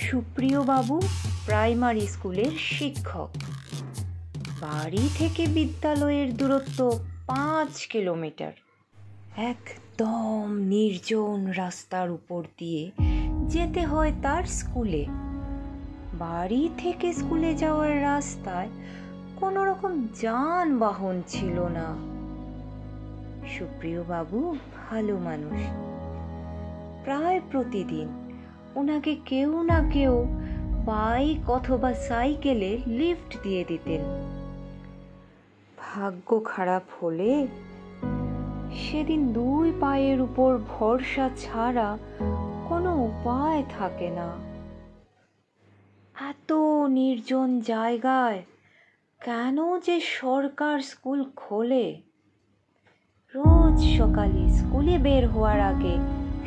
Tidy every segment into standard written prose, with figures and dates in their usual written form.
সুপ্রিয় বাবু প্রাইমারি স্কুলের শিক্ষক। বাড়ি থেকে বিদ্যালয়ের দূরত্ব 5 কিলোমিটার। একদম নির্জন রাস্তার উপর দিয়ে যেতে হয় তার স্কুলে। বাড়ি থেকে স্কুলে যাওয়ার রাস্তায় কোনো রকম যানবাহন ছিল না। সুপ্রিয় বাবু ভালো মানুষ। প্রায় প্রতিদিন ওনাকে কেউ না কেউ বাইক অথবা সাইকেলে লিফট দিয়ে দিতেন। ভাগ্য খারাপ হলে সেদিন 2 পায়ের উপর ভরসা ছাড়া কোনো উপায় থাকে না। এত নির্জন জায়গায় কেন যে সরকার স্কুল খোলে? রোজ সকালে স্কুলে বের হওয়ার আগে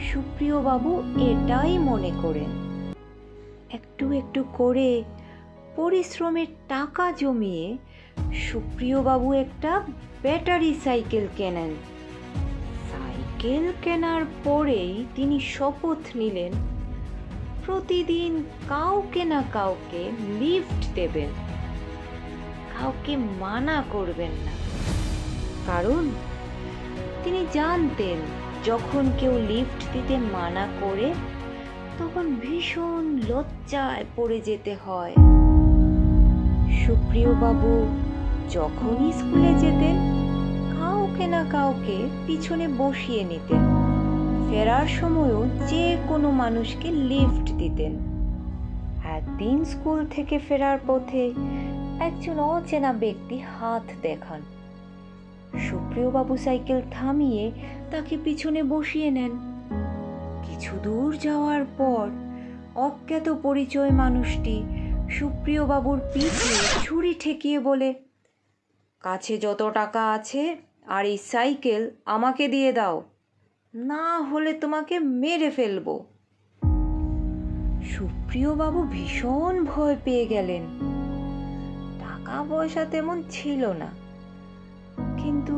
সুপ্রিয় বাবু এটাই মনে করেন। একটু একটু করে পরিশ্রমের টাকা জমিয়ে সুপ্রিয় বাবু একটা ব্যাটারি সাইকেল কেনেন। সাইকেল কেনার পরেই তিনি শপথ নিলেন প্রতিদিন কাউকে না কাউকে লিফট দেবেন, কাউকে মানা করবেন না। কারণ তিনি জানতেন যখন কেউ লিফট দিতে মানা করে তখন ভীষণ লজ্জায় পড়ে যেতে হয়। সুপ্রিয় বাবু যখনই স্কুলে যেতেন কাউকে না কাউকে পিছনে বসিয়ে নিতেন। ফেরার সময়ও যে কোনো মানুষকে লিফট দিতেন। একদিন স্কুল থেকে ফেরার পথে একজন অচেনা ব্যক্তি হাত দেখান। সুপ্রিয় বাবু সাইকেল থামিয়ে তাকে পিছনে বসিয়ে নেন। কিছু দূর যাওয়ার পর অজ্ঞাত পরিচয় মানুষটি সুপ্রিয় বাবুর পিঠে ছুরি ঠেকিয়ে বলে, কাছে যত টাকা আছে আর এই সাইকেল আমাকে দিয়ে দাও, না হলে তোমাকে মেরে ফেলবো। সুপ্রিয় বাবু ভীষণ ভয় পেয়ে গেলেন। টাকা পয়সা তেমন ছিল না, কিন্তু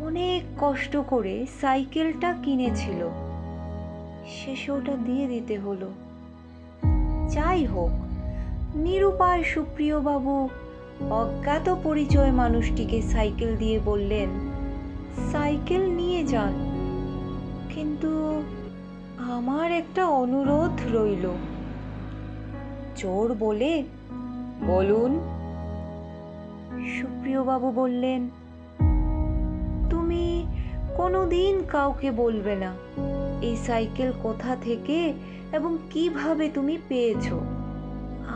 অনেক কষ্ট করে সাইকেলটা কিনেছিল, শেষে ওটা দিয়ে দিতে হলো। যাই হোক, নিরুপায় সুপ্রিয় বাবু অজ্ঞাত পরিচয় মানুষটিকে সাইকেল দিয়ে বললেন, সাইকেল নিয়ে যান, কিন্তু আমার একটা অনুরোধ রইল। চোর বলে, বলুন। সুপ্রিয় বাবু বললেন, তুমি কোনোদিন কাউকে বলবে না এই সাইকেল কোথা থেকে এবং কিভাবে তুমি পেয়েছো।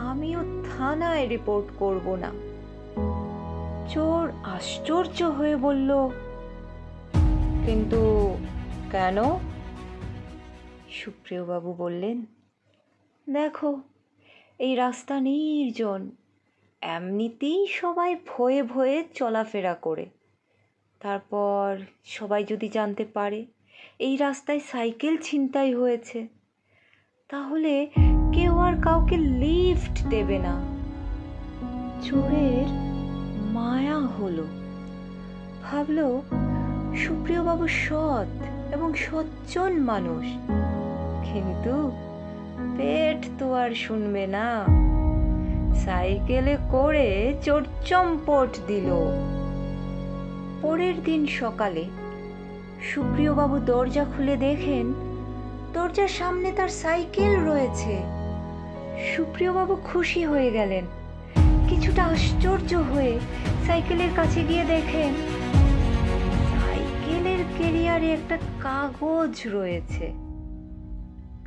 আমিও থানায় রিপোর্ট করব না। চোর আশ্চর্য হয়ে বলল, কিন্তু কেন? সুপ্রিয় বাবু বললেন, দেখো এই রাস্তা নির্জন, এমনিতেই সবাই ভয়ে ভয়ে চলাফেরা করে। তারপর সবাই যদি জানতে পারে এই রাস্তায় সাইকেল ছিনতাই হয়েছে, তাহলে কেউ আর কাউকে লিফট দেবে না। চোরের মায়া হলো, ভাবলো সুপ্রিয় বাবু সৎ এবং সজ্জন মানুষ, কিন্তু পেট তো আর শুনবে না। সাইকেলে করে চোর চম্পট দিল। পরের দিন সকালে সুপ্রিয় বাবু দরজা খুলে দেখেন দরজার সামনে তার সাইকেল রয়েছে। সুপ্রিয় বাবু খুশি হয়ে গেলেন। কিছুটা আশ্চর্য হয়ে সাইকেলের কাছে গিয়ে দেখেন সাইকেলের ক্যারিয়ারে একটা কাগজ রয়েছে।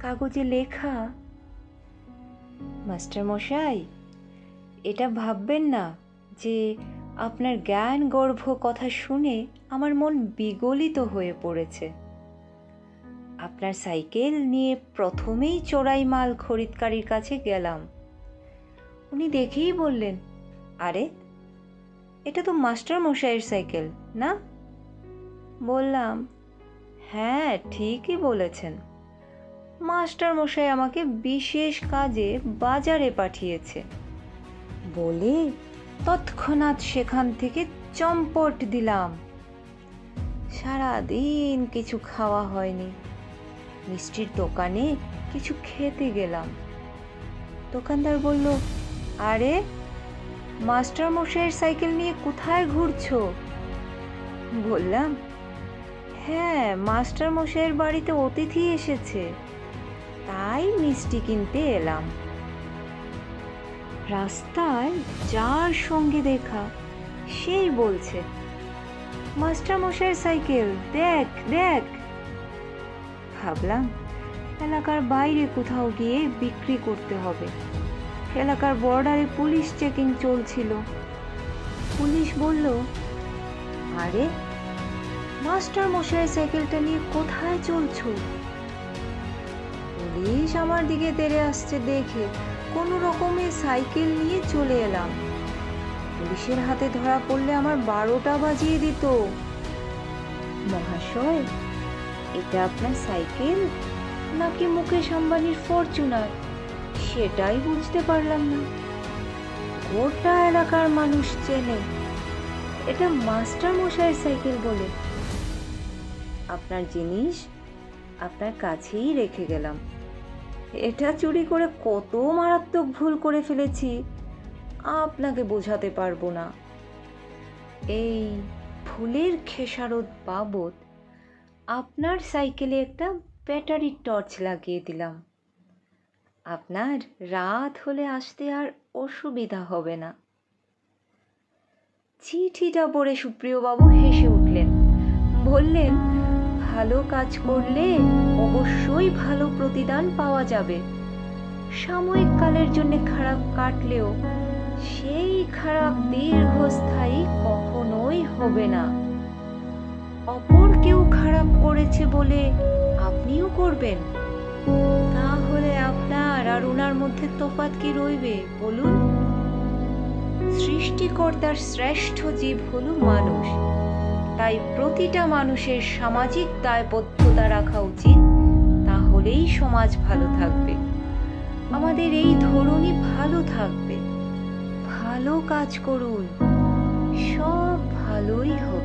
কাগজে লেখা, মাস্টার মশাই, এটা ভাববেন না যে আপনার জ্ঞান গর্ভ কথা শুনে আমার মন বিগলিত হয়ে পড়েছে। আপনার সাইকেল নিয়ে প্রথমেই চোরাই মাল খরিদকারীর কাছে গেলাম। উনি দেখেই বললেন, আরে এটা তো মাস্টার মশাইয়ের সাইকেল না? বললাম, হ্যাঁ ঠিকই বলেছেন, মাস্টার মশাই আমাকে বিশেষ কাজে বাজারে পাঠিয়েছে। বলে তৎক্ষণাৎ সেখান থেকে চম্পট দিলাম। সারাদিন কিছু খাওয়া হয়নি। মিষ্টির দোকানে কিছু খেতে গেলাম, দোকানদার বলল, আরে মাস্টার মশাইয়ের সাইকেল নিয়ে কোথায় ঘুরছো? বললাম, হ্যাঁ, মাস্টার মশাইয়ের বাড়িতে অতিথি এসেছে, তাই মিষ্টি কিনতে এলাম। রাস্তায় যার সঙ্গে দেখা সেই বলছে, মাস্টার মশাইয়ের সাইকেল, দেখ দেখ। ভাবলাম এলাকার বাইরে কোথাও গিয়ে বিক্রি করতে হবে। এলাকার বর্ডারে পুলিশ চেকিং চলছিল। পুলিশ বলল, আরে মাস্টার মশাইয়ের সাইকেলটা নিয়ে কোথায় চলছো? পুলিশ আমার দিকে তেড়ে আসছে দেখে কোনো রকমে সাইকেল নিয়ে চলে এলাম। পুলিশের হাতে ধরা পড়লে আমার 12টা বাজিয়ে দিত। মহাশয়, এটা আপনার সাইকেল নাকি মুকেশ আম্বানির ফরচুনার, সেটাই বুঝতে পারলাম না। গোটা এলাকার মানুষ চেনে এটা মাস্টার মশাইয়ের সাইকেল বলে। আপনার জিনিস আপনার কাছেই রেখে গেলাম। এটা চুরি করে কত মারাত্মক ভুল করে ফেলেছি আপনাকে বোঝাতে পারবো না। এই ভুলের খেসারত বাবদ আপনার সাইকেলে একটা ব্যাটারি টর্চ লাগিয়ে দিলাম। আপনার রাত হলে আসতে আর অসুবিধা হবে না। চিঠিটা পড়ে সুপ্রিয়বাবু হেসে উঠলেন, বললেন, ভালো কাজ করলে অবশ্যই ভালো প্রতিদান পাওয়া যাবে। সাময়িক কালের জন্য খারাপ কাটলেও সেই খারাপ দীর্ঘস্থায়ী কখনোই হবে না। অপর কেউ খারাপ করেছে বলে আপনিও করবেন, তাহলে আপনার আর ওনার মধ্যে তফাৎ কি রইবে বলুন? সৃষ্টিকর্তার শ্রেষ্ঠ জীব হলো মানুষ, তাই প্রতিটা মানুষের সামাজিক দায়বদ্ধতা রাখা উচিত, তাহলেই সমাজ ভালো থাকবে, আমাদের এই ধরনী ভালো থাকবে। ভালো কাজ করুন, সব ভালোই হবে।